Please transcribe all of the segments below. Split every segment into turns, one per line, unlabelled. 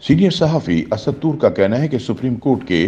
Senior सहाफ़ी असद तूर का कहना है कि सुप्रीम कोर्ट के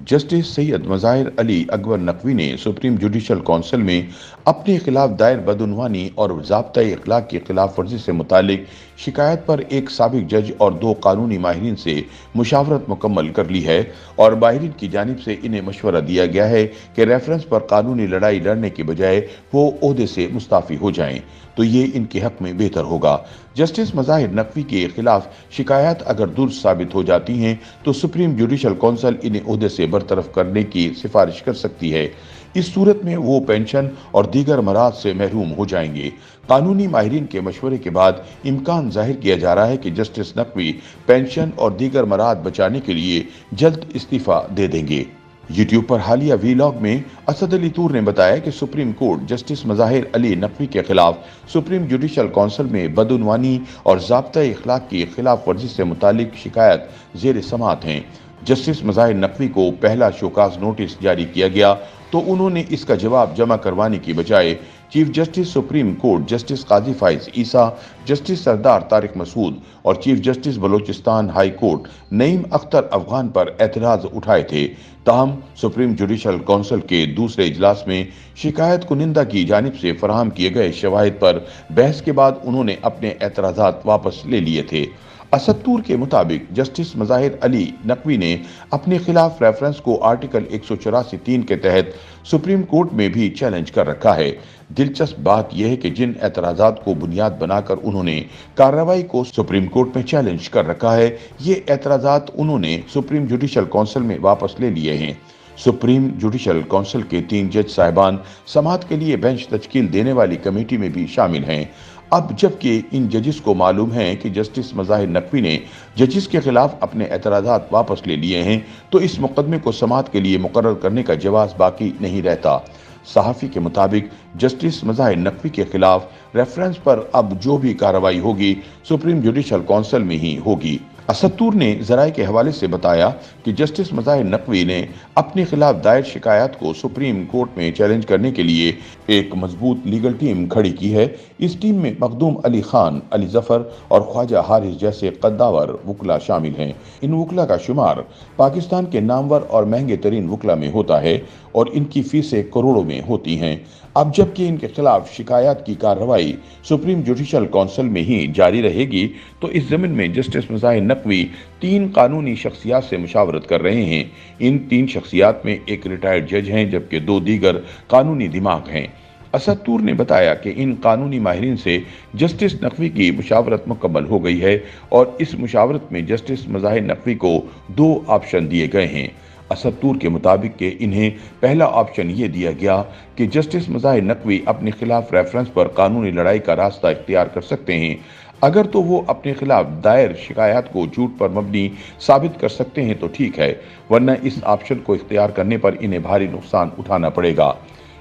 जस्टिस सैयद मज़ाहिर अली अकबर नकवी ने सुप्रीम जुडिशल काउंसिल में अपने खिलाफ दायर बदउनवानी और ज़ाब्ता अखलाक की खिलाफ वर्जी से मुतालिक शिकायत पर एक साबिक जज और 2 कानूनी माहिरीन से मुशावरत मुकम्मल कर ली है और माहिरीन की जानिब से इन्हें मशवरा दिया गया है कि रेफरेंस पर कानूनी लड़ाई लड़ने के बजाय वो ओहदे से मुस्ताफ़ी हो जाएं, तो ये इनके हक में बेहतर होगा। जस्टिस मज़ाहिर नकवी के खिलाफ शिकायत अगर दुरुस्त साबित हो जाती हैं तो सुप्रीम जुडिशल काउंसिल इन्हें ओहदे से बरतरफ करने की सिफारिश कर सकती है। इस सूरत में वो पेंशन और दीगर मराद से महरूम हो जाएंगे। कानूनी माहिरीन के मशवरे के बाद इम्कान जाहिर किया जा रहा है कि जस्टिस नकवी पेंशन और दीगर मराद बचाने के लिए जल्द इस्तीफा दे देंगे। यूट्यूब पर हालिया वीलॉग में असद अली तूर ने बताया कि supreme court justice Mazahir Ali Naqvi के खिलाफ सुप्रीम जुडिशल काउंसिल में बदउनवानी और ज़ाब्ता अखलाक की खिलाफ वर्जी से मुतालिक शिकायत ज़ेर समाअत हैं। जस्टिस मज़ाहिर नकवी को पहला शोकाज नोटिस जारी किया गया तो उन्होंने इसका जवाब जमा करवाने की बजाय chief justice supreme court justice Qazi Faez Isa, justice Sardar Tariq Masood और chief justice Balochistan high court Naeem Akhtar Afghan पर एतराज उठाए थे। ताहम सुप्रीम जुडिशल काउंसिल के दूसरे इजलास में शिकायत कुनिंदा की जानिब से फराहम किए गए शवाहिद पर बहस के बाद उन्होंने अपने एतराज़ात वापस ले लिए थे। असद तूर के मुताबिक जस्टिस मज़ाहिर अली नकवी ने अपने खिलाफ रेफरेंस को आर्टिकल 184(3) के तहत सुप्रीम कोर्ट में भी चैलेंज कर रखा है। दिलचस्प बात यह है कि जिन एतराज़ात को बुनियाद बनाकर उन्होंने कार्रवाई को सुप्रीम कोर्ट में चैलेंज कर रखा है, ये एतराज़ात उन्होंने सुप्रीम जुडिशल काउंसिल में वापस ले लिए हैं। सुप्रीम जुडिशल काउंसिल के 3 जज साहिबान समाअत के लिए बेंच तश्कील देने वाली कमेटी में भी शामिल हैं। अब जबकि इन जजिस को मालूम है कि जस्टिस मज़ाहिर नकवी ने जजिस के खिलाफ अपने एतराज़ात वापस ले लिए हैं, तो इस मुकदमे को समाअत के लिए मुकर्रर करने का जवाज़ बाकी नहीं रहता। सहाफ़ी के मुताबिक जस्टिस मज़ाहिर नकवी के खिलाफ रेफरेंस पर अब जो भी कार्रवाई होगी सुप्रीम जुडिशल काउंसिल में ही होगी। असद तूर ने ज़राए के हवाले से बताया कि जस्टिस मज़ाहिर नकवी ने अपने खिलाफ दायर शिकायत को सुप्रीम कोर्ट में चैलेंज करने के लिए एक मजबूत लीगल टीम खड़ी की है। इस टीम में मखदूम अली खान, अली जफर और ख्वाजा हारिस जैसे कद्दावर वकला शामिल हैं। इन वकला का शुमार पाकिस्तान के नामवर और महंगे तरीन वकला में होता है और इनकी फीसें करोड़ों में होती हैं। अब जबकि इनके खिलाफ शिकायत की कार्रवाई सुप्रीम जुडिशल काउंसिल में ही जारी रहेगी, तो इस ज़मीन में जस्टिस मज़ाहिर नकवी 3 कानूनी शख्सियात से मुशावरत कर रहे हैं। इन 3 शख्सियात में एक रिटायर्ड जज हैं जबकि 2 दीगर कानूनी दिमाग हैं। असद तूर ने बताया कि इन कानूनी माहिरीन से जस्टिस नकवी की मुशावरत मुकम्मल हो गई है और इस मुशावरत में जस्टिस मज़ाहिर नकवी को 2 ऑप्शन दिए गए हैं। असद तूर के मुताबिक कि इन्हें पहला ऑप्शन ये दिया गया कि जस्टिस मज़ाहिर नकवी अपने खिलाफ रेफरेंस पर कानूनी लड़ाई का रास्ता इख्तियार कर सकते हैं। अगर तो वो अपने खिलाफ दायर शिकायत को झूठ पर मबनी साबित कर सकते हैं तो ठीक है, वरना इस ऑप्शन को इख्तियार करने पर इन्हें भारी नुकसान उठाना पड़ेगा।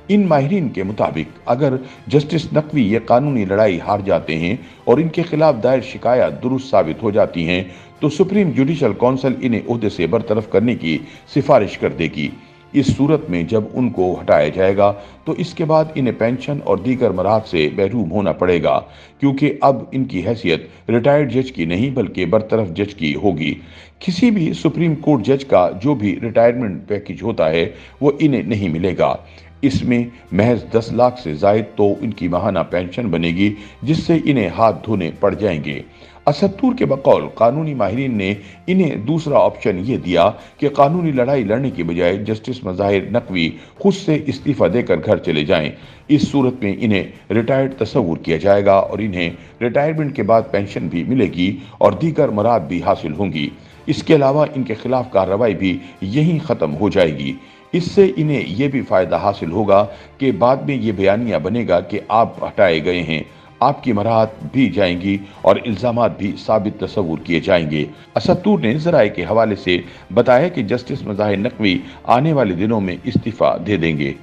इन माहिरीन के मुताबिक अगर जस्टिस नकवी ये कानूनी लड़ाई हार जाते हैं और इनके खिलाफ दायर शिकायत दुरुस्त साबित हो जाती हैं, तो सुप्रीम जुडिशल काउंसिल इन्हें ओहदे से बरतरफ करने की सिफारिश कर देगी। इस सूरत में जब उनको हटाया जाएगा तो इसके बाद इन्हें पेंशन और दीगर मराहत से महरूम होना पड़ेगा, क्योंकि अब इनकी हैसियत रिटायर्ड जज की नहीं बल्कि बरतरफ जज की होगी। किसी भी सुप्रीम कोर्ट जज का जो भी रिटायरमेंट पैकेज होता है वो इन्हें नहीं मिलेगा। इसमें महज 10 लाख से जायद तो इनकी माहाना पेंशन बनेगी, जिससे इन्हें हाथ धोने पड़ जाएंगे। असद तूर के बकौल कानूनी माहिरीन ने इन्हें दूसरा ऑप्शन ये दिया कि कानूनी लड़ाई लड़ने के बजाय जस्टिस मज़ाहिर नकवी खुद से इस्तीफा देकर घर चले जाएं। इस सूरत में इन्हें रिटायर्ड तस्वुर किया जाएगा और इन्हें रिटायरमेंट के बाद पेंशन भी मिलेगी और दीगर मराद भी हासिल होंगी। इसके अलावा इनके खिलाफ कार्रवाई भी यहीं ख़त्म हो जाएगी। इससे इन्हें यह भी फ़ायदा हासिल होगा कि बाद में ये बयानिया बनेगा कि आप हटाए गए हैं, आपकी मराहत भी जाएंगी और इल्ज़ामात भी साबित तस्वुर किए जाएंगे। असद तूर ने ज़राए के हवाले से बताया कि जस्टिस मज़ाहिर नकवी आने वाले दिनों में इस्तीफा दे देंगे।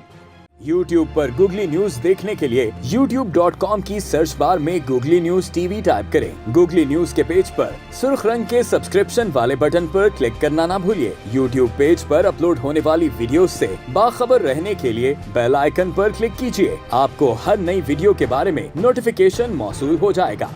YouTube पर गूगली न्यूज देखने के लिए youtube.com की सर्च बार में गूगली न्यूज टीवी टाइप करें। गूगली न्यूज के पेज पर सुर्ख रंग के सब्सक्रिप्शन वाले बटन पर क्लिक करना ना भूलिए। YouTube पेज पर अपलोड होने वाली वीडियो से बाखबर रहने के लिए बेल आइकन पर क्लिक कीजिए। आपको हर नई वीडियो के बारे में नोटिफिकेशन मौसूल हो जाएगा।